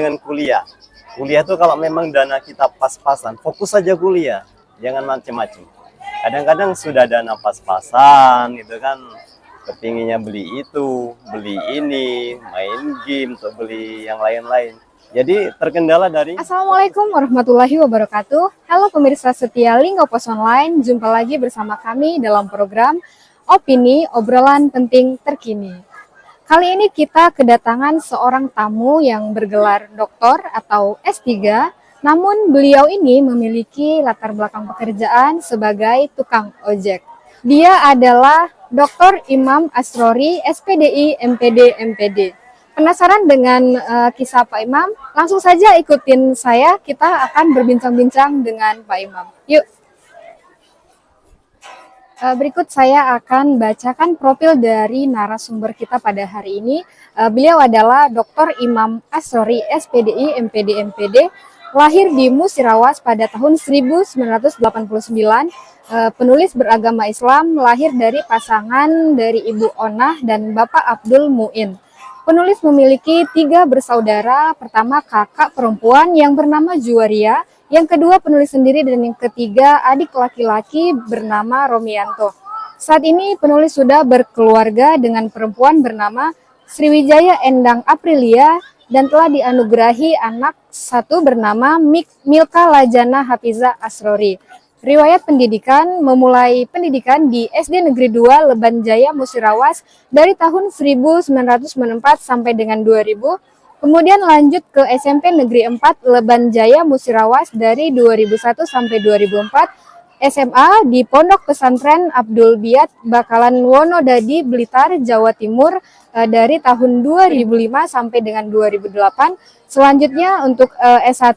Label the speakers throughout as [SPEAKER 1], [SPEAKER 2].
[SPEAKER 1] dengan kuliah. Kuliah tuh kalau memang dana kita pas-pasan, fokus saja kuliah, jangan macem-macem. Kadang-kadang sudah dana pas-pasan gitu kan, kepinginnya beli itu, beli ini, main game, atau beli yang lain-lain. Jadi terkendala dari...
[SPEAKER 2] Assalamualaikum warahmatullahi wabarakatuh. Halo pemirsa setia Linggo Pos Online, jumpa lagi bersama kami dalam program Opini Obrolan Penting Terkini. Kali ini kita kedatangan seorang tamu yang bergelar doktor atau S3, namun beliau ini memiliki latar belakang pekerjaan sebagai tukang ojek. Dia adalah Dr. Imam Asrori, SPDI, MPD, MPD. Penasaran dengan kisah Pak Imam? Langsung saja ikutin saya, kita akan berbincang-bincang dengan Pak Imam. Yuk! Berikut saya akan bacakan profil dari narasumber kita pada hari ini. Beliau adalah Dr. Imam Asrori, SPDI, MPD, MPD, lahir di Musirawas pada tahun 1989, penulis beragama Islam, lahir dari pasangan dari Ibu Onah dan Bapak Abdul Muin. Penulis memiliki 3 bersaudara, pertama kakak perempuan yang bernama Juwaria, yang kedua penulis sendiri, dan yang ketiga adik laki-laki bernama Romianto. Saat ini penulis sudah berkeluarga dengan perempuan bernama Sriwijaya Endang Aprilia dan telah dianugerahi anak satu bernama Milka Lajana Hafiza Asrori. Riwayat pendidikan, memulai pendidikan di SD Negeri 2 Leban Jaya Musirawas dari tahun 1994 sampai dengan 2000, kemudian lanjut ke SMP Negeri 4 Leban Jaya Musirawas dari 2001 sampai 2004, SMA di Pondok Pesantren Abdul Biat Bakalan Wonodadi Blitar, Jawa Timur dari tahun 2005 sampai dengan 2008. Selanjutnya untuk S1,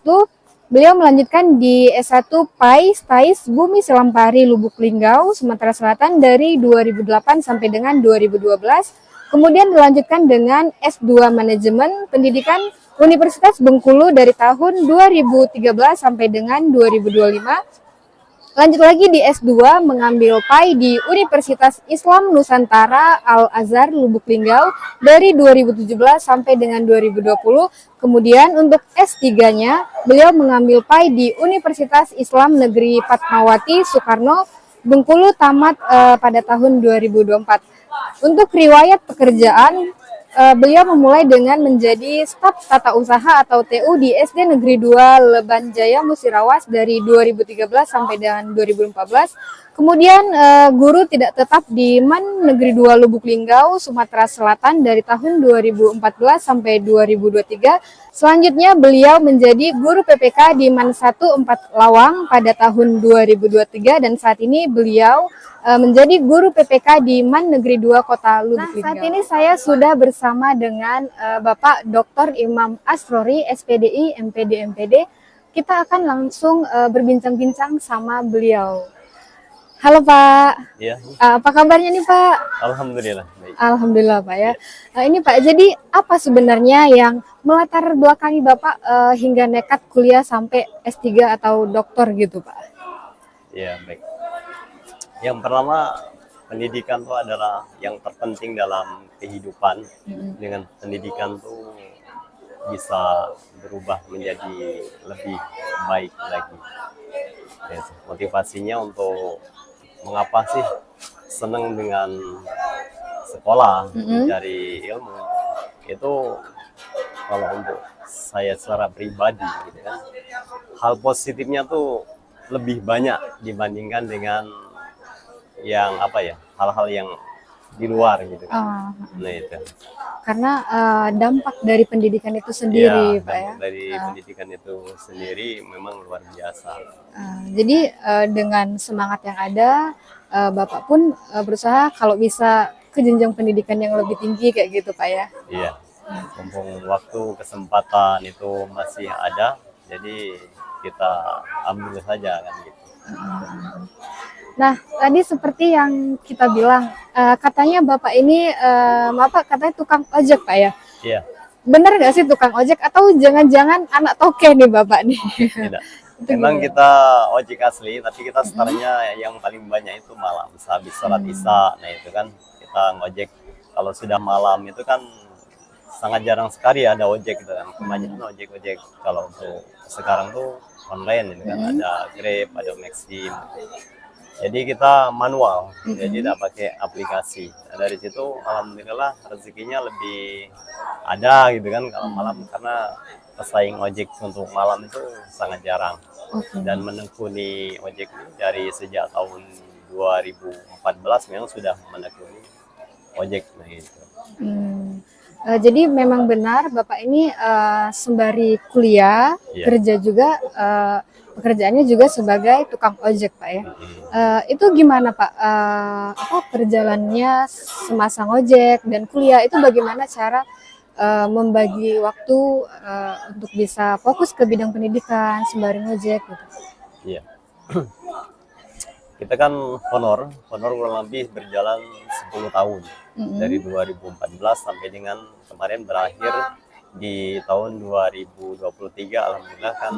[SPEAKER 2] beliau melanjutkan di S1 PAIS Bumi Selampari Lubuk Linggau, Sumatera Selatan dari 2008 sampai dengan 2012. Kemudian dilanjutkan dengan S2 Manajemen Pendidikan Universitas Bengkulu dari tahun 2013 sampai dengan 2025. Lanjut lagi di S2 mengambil PAI di Universitas Islam Nusantara Al-Azhar Lubuk Linggau dari 2017 sampai dengan 2020. Kemudian untuk S3-nya beliau mengambil PAI di Universitas Islam Negeri Fatmawati Soekarno Bengkulu, tamat pada tahun 2024. Untuk riwayat pekerjaan, beliau memulai dengan menjadi staf tata usaha atau TU di SD Negeri 2 Leban Jaya Musirawas dari 2013 sampai dengan 2014. Kemudian guru tidak tetap di MAN Negeri 2 Lubuk Linggau, Sumatera Selatan dari tahun 2014 sampai 2023. Selanjutnya beliau menjadi guru PPK di MAN 1 4 Lawang pada tahun 2023 dan saat ini beliau menjadi guru PPK di MAN Negeri 2 Kota Lubuk Linggau. Saat ini saya sudah bersama dengan Bapak Dr. Imam Asrori, SPDI, MPD, MPD. Kita akan langsung berbincang-bincang sama beliau. Halo Pak.
[SPEAKER 1] Iya.
[SPEAKER 2] Apa kabarnya nih Pak?
[SPEAKER 1] Alhamdulillah. Baik.
[SPEAKER 2] Alhamdulillah Pak ya. Ini Pak, jadi apa sebenarnya yang melatar belakangi Bapak hingga nekat kuliah sampai S3 atau doktor gitu Pak?
[SPEAKER 1] Ya, baik. Yang pertama, pendidikan itu adalah yang terpenting dalam kehidupan. Dengan pendidikan tuh bisa berubah menjadi lebih baik lagi. Ya, motivasinya untuk mengapa sih senang dengan sekolah, mencari ilmu, itu kalau untuk saya secara pribadi gitu kan, hal positifnya tuh lebih banyak dibandingkan dengan yang hal-hal yang di luar gitu kan. Nah itu
[SPEAKER 2] karena dampak dari pendidikan itu sendiri
[SPEAKER 1] ya,
[SPEAKER 2] Pak ya.
[SPEAKER 1] Dari pendidikan itu sendiri memang luar biasa.
[SPEAKER 2] Jadi dengan semangat yang ada, Bapak pun berusaha kalau bisa ke jenjang pendidikan yang lebih tinggi kayak gitu Pak ya.
[SPEAKER 1] Iya, mumpung waktu kesempatan itu masih ada, jadi kita ambil saja kan gitu.
[SPEAKER 2] Nah, tadi seperti yang kita bilang, katanya Bapak ini, Bapak katanya tukang ojek Pak ya?
[SPEAKER 1] Iya.
[SPEAKER 2] Bener nggak sih tukang ojek atau jangan-jangan anak toke nih Bapak nih?
[SPEAKER 1] Tidak. Memang kita ojek asli, tapi kita startnya yang paling banyak itu malam, habis sholat isya. Nah itu kan kita ngojek, kalau sudah malam itu kan sangat jarang sekali ada ojek gitu kan. Kebanyakan ojek-ojek kalau untuk sekarang tuh online ini kan, ada Grab, ada Maxim. Jadi kita manual, jadi tidak pakai aplikasi. Nah, dari situ alhamdulillah rezekinya lebih ada gitu kan kalau malam, karena pesaing ojek untuk malam itu sangat jarang.
[SPEAKER 2] Oke.
[SPEAKER 1] Dan menekuni ojek ini dari sejak tahun 2014 memang sudah menekuni ojek, nah gitu.
[SPEAKER 2] Jadi memang benar Bapak ini sembari kuliah,
[SPEAKER 1] Iya.
[SPEAKER 2] kerja juga, pekerjaannya juga sebagai tukang ojek Pak ya. Itu gimana Pak, apa perjalanannya semasa ngojek dan kuliah itu bagaimana cara membagi waktu untuk bisa fokus ke bidang pendidikan sembari ngojek gitu?
[SPEAKER 1] Iya. Kita kan honor kurang lebih berjalan 10 tahun. Dari 2014 sampai dengan kemarin berakhir di tahun 2023, alhamdulillah kan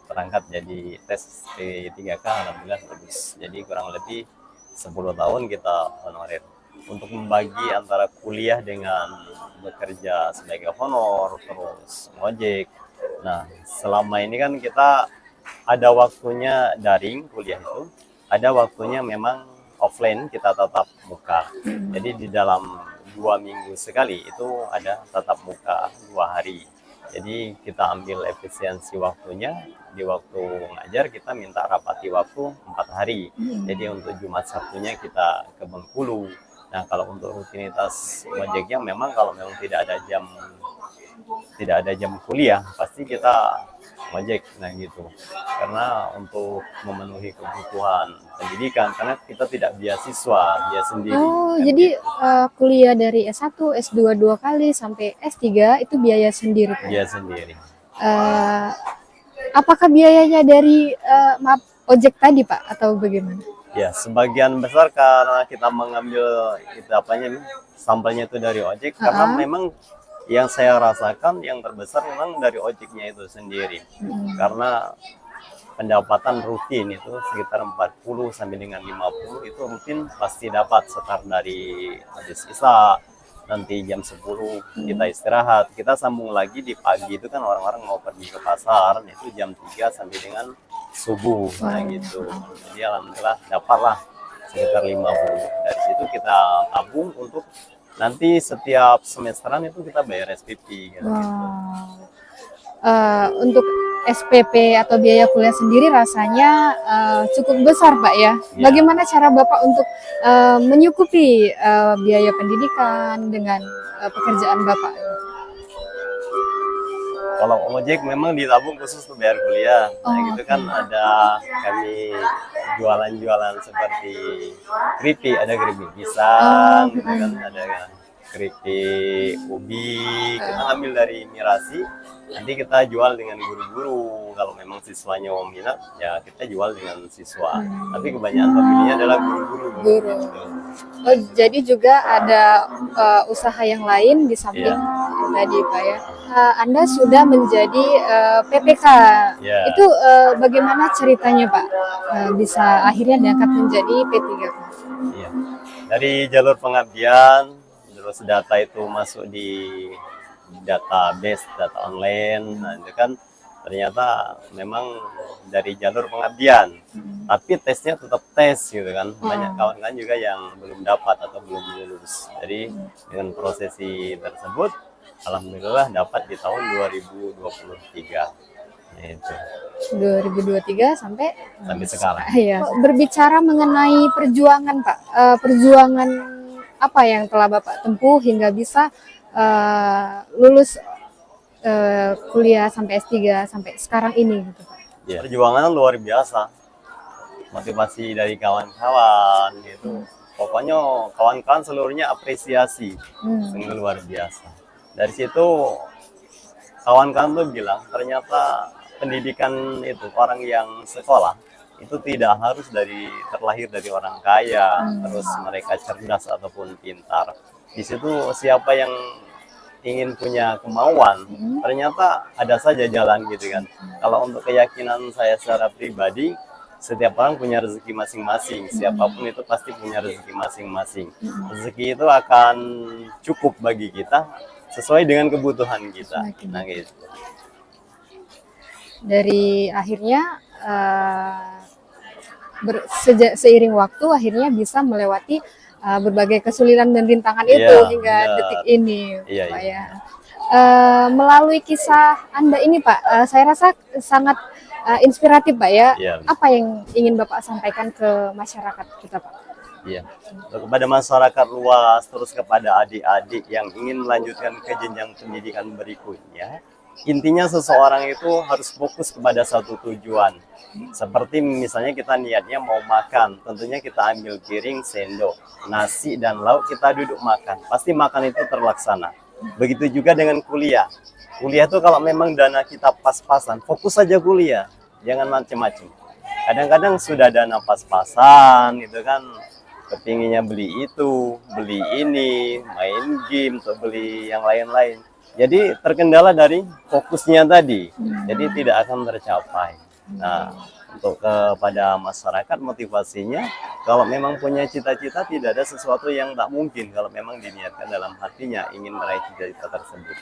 [SPEAKER 1] terangkat jadi tes P3K, alhamdulillah bagus. Jadi kurang lebih 10 tahun kita honorer. Untuk membagi antara kuliah dengan bekerja sebagai honor, terus ngojek. Nah, selama ini kan kita ada waktunya daring kuliah itu, ada waktunya memang offline kita tatap muka. Jadi di dalam 2 minggu sekali itu ada tatap muka 2 hari. Jadi kita ambil efisiensi waktunya, di waktu ngajar kita minta rapati waktu 4 hari. Jadi untuk Jumat Sabtunya kita ke Bengkulu. Nah, kalau untuk rutinitas ojeknya memang kalau memang tidak ada jam kuliah, pasti kita ojek, nah gitu. Karena untuk memenuhi kebutuhan pendidikan, karena kita tidak beasiswa, dia sendiri.
[SPEAKER 2] Oh,
[SPEAKER 1] kan
[SPEAKER 2] jadi
[SPEAKER 1] gitu.
[SPEAKER 2] kuliah dari S1, S2 2 kali sampai S3 itu biaya sendiri Pak?
[SPEAKER 1] Dia sendiri.
[SPEAKER 2] Eh, apakah biayanya dari maaf, ojek tadi Pak atau bagaimana?
[SPEAKER 1] Ya, sebagian besar karena kita mengambil itu apanya nih, sampelnya itu dari ojek, karena memang yang saya rasakan yang terbesar memang dari ojeknya itu sendiri. Karena pendapatan rutin itu sekitar 40 sampai dengan 50 itu rutin pasti dapat, setar dari habis isya, nanti jam 10 kita istirahat, kita sambung lagi di pagi itu kan orang-orang mau pergi ke pasar, itu jam 3 sampai dengan subuh, nah gitu. Jadi alhamdulillah dapatlah sekitar 50. Dari situ kita tabung untuk nanti setiap semesteran itu kita bayar SPP gitu.
[SPEAKER 2] Wow. Untuk SPP atau biaya kuliah sendiri rasanya cukup besar Pak ya. Bagaimana cara Bapak untuk menyukupi biaya pendidikan dengan pekerjaan Bapak?
[SPEAKER 1] Kalau ojek memang ditabung khusus untuk bayar kuliah. Nah gitu kan ada kami jualan-jualan seperti keripik, ada keripik pisang, gitu kan, ada keripik ubi, kita ambil dari Mirasi, nanti kita jual dengan guru-guru. Kalau memang siswanya mau minat, ya kita jual dengan siswa. Tapi kebanyakan pemilihnya adalah guru-guru.
[SPEAKER 2] Guru. Oh, jadi juga ada usaha yang lain di samping tadi Pak ya. Anda sudah menjadi PPK. Itu bagaimana ceritanya Pak? Bisa akhirnya diangkat menjadi P3K?
[SPEAKER 1] Iya. Dari jalur pengabdian, terus data itu masuk di database, data online. Nah, itu kan ternyata memang dari jalur pengabdian. Tapi tesnya tetap tes gitu kan. Banyak kawan-kawan juga yang belum dapat atau belum lulus. Jadi dengan prosesi tersebut, alhamdulillah dapat di tahun 2023. Itu.
[SPEAKER 2] 2023 sampai
[SPEAKER 1] sekarang.
[SPEAKER 2] Iya. Berbicara mengenai perjuangan Pak, perjuangan apa yang telah Bapak tempuh hingga bisa lulus kuliah sampai S3 sampai sekarang ini gitu Pak?
[SPEAKER 1] Ya, perjuangan luar biasa. Motivasi dari kawan-kawan gitu. Pokoknya kawan-kawan seluruhnya apresiasi, sungguh luar biasa. Dari situ kawan-kawan tuh bilang ternyata pendidikan itu, orang yang sekolah itu tidak harus terlahir dari orang kaya, terus mereka cerdas ataupun pintar. Di situ siapa yang ingin punya kemauan, ternyata ada saja jalan gitu kan. Kalau untuk keyakinan saya secara pribadi, setiap orang punya rezeki masing-masing, siapapun itu pasti punya rezeki masing-masing. Rezeki itu akan cukup bagi kita sesuai dengan kebutuhan kita.
[SPEAKER 2] Sesuai
[SPEAKER 1] Nah gitu.
[SPEAKER 2] Dari akhirnya seiring waktu akhirnya bisa melewati berbagai kesulitan dan rintangan
[SPEAKER 1] Iya,
[SPEAKER 2] itu hingga
[SPEAKER 1] benar.
[SPEAKER 2] detik ini,
[SPEAKER 1] Iya,
[SPEAKER 2] Pak
[SPEAKER 1] iya.
[SPEAKER 2] ya. Melalui kisah Anda ini, Pak, saya rasa sangat inspiratif, Pak ya.
[SPEAKER 1] Iya,
[SPEAKER 2] Apa yang ingin Bapak sampaikan ke masyarakat kita, Pak?
[SPEAKER 1] iya. Kepada masyarakat luas, terus kepada adik-adik yang ingin melanjutkan ke jenjang pendidikan berikutnya, intinya seseorang itu harus fokus kepada satu tujuan. Seperti misalnya kita niatnya mau makan, tentunya kita ambil piring, sendok, nasi dan lauk, kita duduk makan. Pasti makan itu terlaksana. Begitu juga dengan kuliah. Kuliah itu kalau memang dana kita pas-pasan, fokus saja kuliah, jangan macam-macam. Kadang-kadang sudah dana pas-pasan, gitu kan, kepinginnya beli itu, beli ini, main game, atau beli yang lain-lain. Jadi terkendala dari fokusnya tadi, jadi tidak akan tercapai. Nah, untuk kepada masyarakat motivasinya, kalau memang punya cita-cita tidak ada sesuatu yang tak mungkin kalau memang diniatkan dalam hatinya ingin meraih cita-cita tersebut.